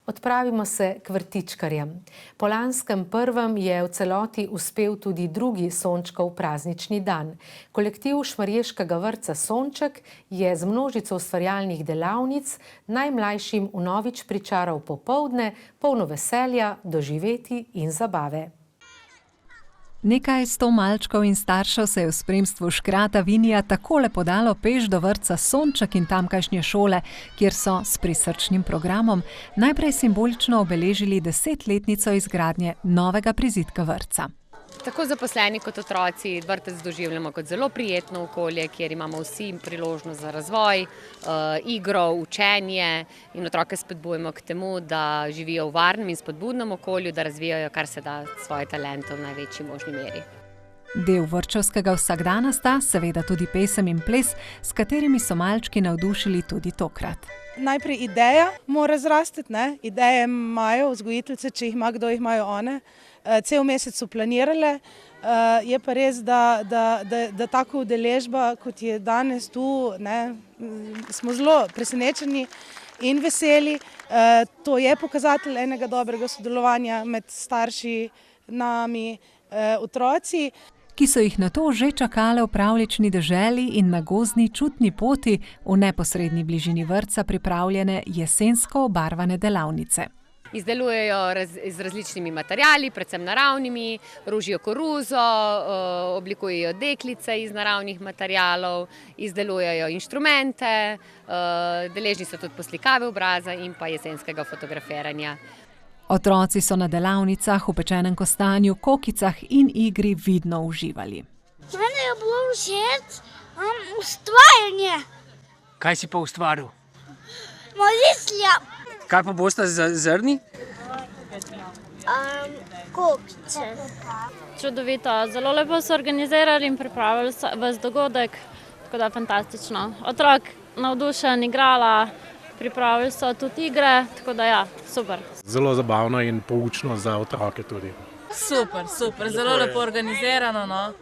Odpravimo se k vrtičkarjem. Po lanskem prvem je v celoti uspel tudi drugi Sončkov praznični dan. Kolektiv šmarješkega vrtca Sonček je z množico ustvarjalnih delavnic najmlajšim vnovič pričaral popoldne, polno veselja, doživeti in zabave. Nekaj 100 malčkov in staršev se je v spremstvu škrata Vinija takole podalo peš do vrtca Sonček in tamkajšnje šole, kjer so s prisrčnim programom najprej simbolično obeležili 10-letnico izgradnje novega prizidka vrtca. Tako zaposleni kot otroci vrtec doživljamo kot zelo prijetno okolje, kjer imamo vsi priložnost za razvoj, igro, učenje in otroke spodbujamo k temu, da živijo v varnem in spodbudnem okolju, da razvijajo kar se da svoje talente v največji možni meri. Del vrtčevskega vsakdana sta seveda tudi pesem in ples, s katerimi so malčki navdušili tudi tokrat. Najprej ideja mora zrasteti, ne? Ideje imajo vzgojiteljice, če jih ima, kdo jih imajo one. Cel mesec so planirale, je pa res, da tako udeležba, kot je danes tu, ne, smo zelo presenečeni in veseli. To je pokazatelj enega dobrega sodelovanja med starši, nami, otroci, ki so jih nato že čakale v pravljični deželi in na gozdni čutni poti v neposredni bližini vrtca pripravljene jesensko obarvane delavnice. Izdelujejo z različnimi materiali, predvsem naravnimi, ružijo koruzo, oblikujejo deklice iz naravnih materialov, izdelujejo inštrumente, deležni so tudi poslikave obraza in pa jesenskega fotografiranja. Otroci so na delavnicah v pečenem kostanju, kokicah in igri vidno uživali. Mene je bilo všeč ustvarjanje. Kaj si pa ustvaril? Malislja. Kaj pa boste zrni? Kokice. Čudovito, zelo lepo so organizirali in pripravili ves dogodek, tako da fantastično. Otrok navdušen, igrala, pripravili so tudi igre, tako da ja, super. Zelo zabavno in poučno za otroke tudi. Super, zelo lepo organizirano, no.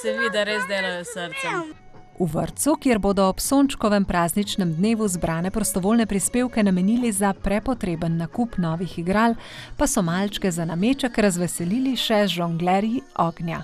Se vidi, da res delajo s srcem. V vrtcu, kjer bodo ob Sončkovem prazničnem dnevu zbrane prostovoljne prispevke namenili za prepotreben nakup novih igral, pa so malčke za nameček razveselili še z žonglerji ognja.